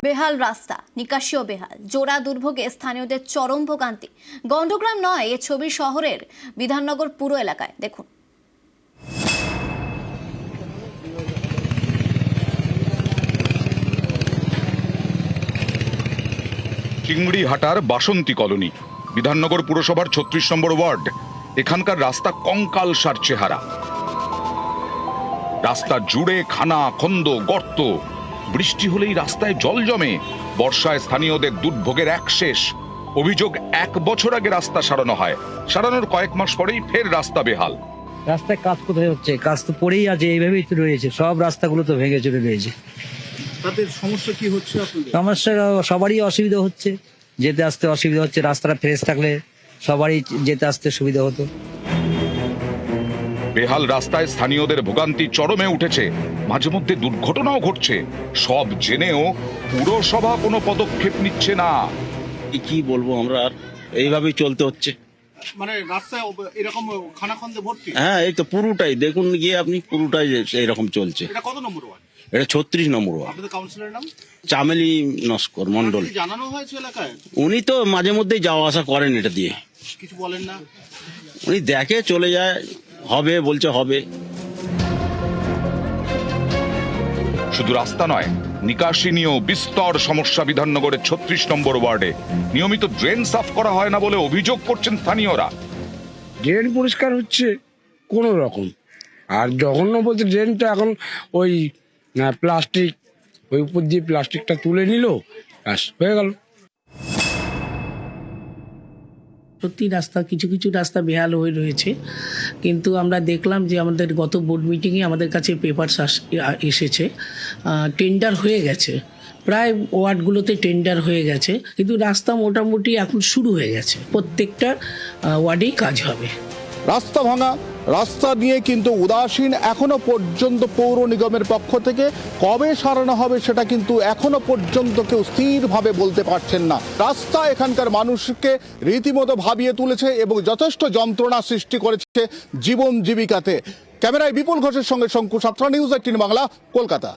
বেহাল রাস্তা, নিকাশিও বেহাল, জোড়া দুর্ভোগে স্থানীয়দের চরম ভোগান্তি। গন্ডগ্রাম নয়, এ ছবি শহরের বিধাননগর পুরো এলাকায়। দেখুন। চিংড়িহাটার বাসন্তী কলোনি, বিধাননগর পুরসভার ৩৬ নম্বর ওয়ার্ড। এখানকার রাস্তা কঙ্কালসার চেহারা। রাস্তা জুড়ে খানা খন্দ, গর্ত। বৃষ্টি হলেই রাস্তায় জল জমে। বর্ষায় স্থানীয়দের দুর্ভোগের এক শেষ। অভিযোগ, ১ বছর আগে রাস্তা সারানো হয়, সারানোর কয়েক মাস পরেই ফের রাস্তা বেহাল। রাস্তায় কাজ কোথায় হচ্ছে? কাজ তো পড়েই আছে, এইভাবেই তো রয়েছে, সব রাস্তাগুলো তো ভেঙে চলে রয়েছে। তাদের সমস্যা কি হচ্ছে আপনাদের? সমস্যা সবারই অসুবিধা হচ্ছে, যেতে আসতে অসুবিধা হচ্ছে। রাস্তাটা ফ্রেশ থাকলে সবারই যেতে আসতে সুবিধা হতো। বেহাল রাস্তায় স্থানীয়দের ভোগান্তি চরমে উঠেছে। মাঝে মধ্যে দুর্ঘটনাও ঘটছে। সব জেনেও পুরসভা কোনো পদক্ষেপ নিচ্ছে না। কি বলবো, আমরা আর এইভাবেই চলতে হচ্ছে। মানে রাস্তায় এরকম খানাখন্দে ভর্তি? হ্যাঁ, এই তো পুরোটাই দেখুন গিয়ে আপনি, পুরোটাই এইরকম চলছে। এটা কত নম্বর ওয়ার্ড? এটা ৩৬ নম্বর ওয়ার্ড। আপনাদের কাউন্সিলরের নাম? চামেলি নস্কর মন্ডল। জানানো হয়েছে এলাকায়? উনি তো মাঝে মধ্যেই যাওয়া আসা করেন এটা দিয়ে। কিছু বলেন না? উনি দেখে চলে যায়, হবে বলছে হবে। শুধু রাস্তা নয়, নিকাশি নিয়েও বিস্তর সমস্যা বিধাননগরের ৩৬ নম্বর ওয়ার্ডে। নিয়মিত ড্রেন সাফ করা হয় না বলে অভিযোগ করছেন স্থানীয়রা। ড্রেন পরিষ্কার হচ্ছে কোনো রকম, আর জঘন্য বলতে ড্রেনটা এখন ওই প্লাস্টিক, ওই উপর দিয়ে প্লাস্টিকটা তুলে নিল, ব্যাস হয়ে গেল। সত্যি রাস্তা, কিছু কিছু রাস্তা বেহাল হয়ে রয়েছে, কিন্তু আমরা দেখলাম যে আমাদের গত বোর্ড মিটিংয়ে আমাদের কাছে পেপারস এসেছে, টেন্ডার হয়ে গেছে, প্রায় ওয়ার্ডগুলোতে টেন্ডার হয়ে গেছে, কিন্তু রাস্তা মোটামুটি এখন শুরু হয়ে গেছে, প্রত্যেকটা ওয়ার্ডেই কাজ হবে। রাস্তা ভাঙা, রাস্তা নিয়ে কিন্তু উদাসীন এখনো পর্যন্ত পৌর নিগমের পক্ষ থেকে। কবে সারানো হবে সেটা কিন্তু এখনো পর্যন্ত কেউ স্থিরভাবে বলতে পারছেন না। রাস্তা এখানকার মানুষকে রীতিমতো ভাবিয়ে তুলেছে এবং যথেষ্ট যন্ত্রণা সৃষ্টি করেছে জীবন জীবিকাতে। ক্যামেরায় বিপুল ঘোষের সঙ্গে শঙ্কু সাঁতরা, নিউজ ১৮ বাংলা, কলকাতা।